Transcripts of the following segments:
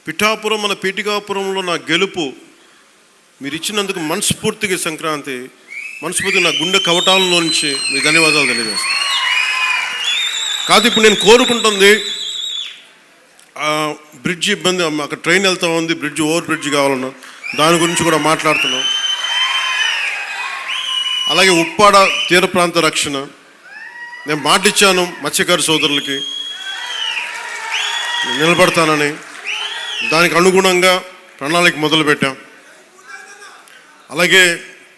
పిఠాపురం మన పీఠికాపురంలో నా గెలుపు మీరు ఇచ్చినందుకు మనస్ఫూర్తిగా సంక్రాంతి మనస్ఫూర్తిగా నా గుండె కవటాలలో నుంచి మీ ధన్యవాదాలు తెలియజేస్తాను. కాదు ఇప్పుడు నేను కోరుకుంటుంది బ్రిడ్జ్ ఇబ్బంది, అక్కడ ట్రైన్ వెళ్తా ఉంది, ఓవర్ బ్రిడ్జ్ కావాలన్నా దాని గురించి కూడా మాట్లాడుతున్నాం. అలాగే ఉప్పాడ తీర ప్రాంత రక్షణ నేను మాటిచ్చాను మత్స్యకారు సోదరులకి నిలబడతానని, దానికి అనుగుణంగా ప్రణాళిక మొదలుపెట్టాం. అలాగే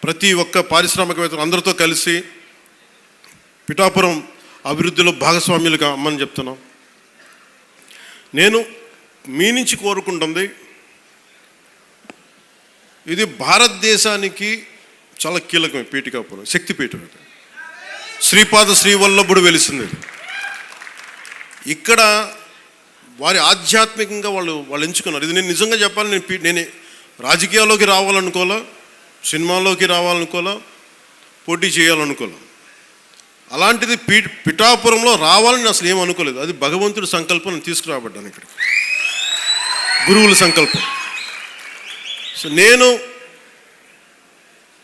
ప్రతి ఒక్క పారిశ్రామికవేత్తలు అందరితో కలిసి పిఠాపురం అభివృద్ధిలో భాగస్వామ్యులుగా అమ్మని చెప్తున్నాం. నేను మీ నుంచి కోరుకుంటుంది, ఇది భారతదేశానికి చాలా కీలకమే. పీఠికాపురం శక్తిపీఠం, శ్రీపాద శ్రీవల్లభుడు వెలిసింది. ఇక్కడ వారి ఆధ్యాత్మికంగా వాళ్ళు ఎంచుకున్నారు. ఇది నేను నిజంగా చెప్పాలి, నేను రాజకీయాల్లోకి రావాలనుకోలే, సినిమాల్లోకి రావాలనుకోలే, పోటీ చేయాలనుకోలే. అలాంటిది పిఠాపురంలో రావాలని అసలు ఏం అనుకోలేదు. అది భగవంతుడి సంకల్పం, నేను తీసుకురాబడ్డాను ఇక్కడికి, గురువుల సంకల్పం. సో నేను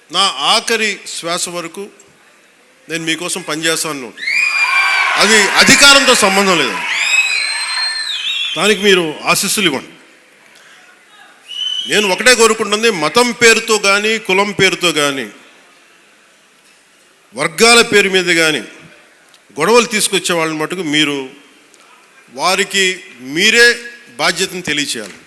నా ఆఖరి శ్వాస వరకు నేను మీకోసం పనిచేస్తాను. అది అధికారంతో సంబంధం లేదు, దానికి మీరు ఆశీస్సులు ఇవ్వండి. నేను ఒకటే కోరుకుంటుంది, మతం పేరుతో కానీ, కులం పేరుతో కానీ, వర్గాల పేరు మీద కానీ గొడవలు తీసుకొచ్చే వాళ్ళని మటుకు మీరు వారికి మీరే బాధ్యతను తెలియచేయాలి.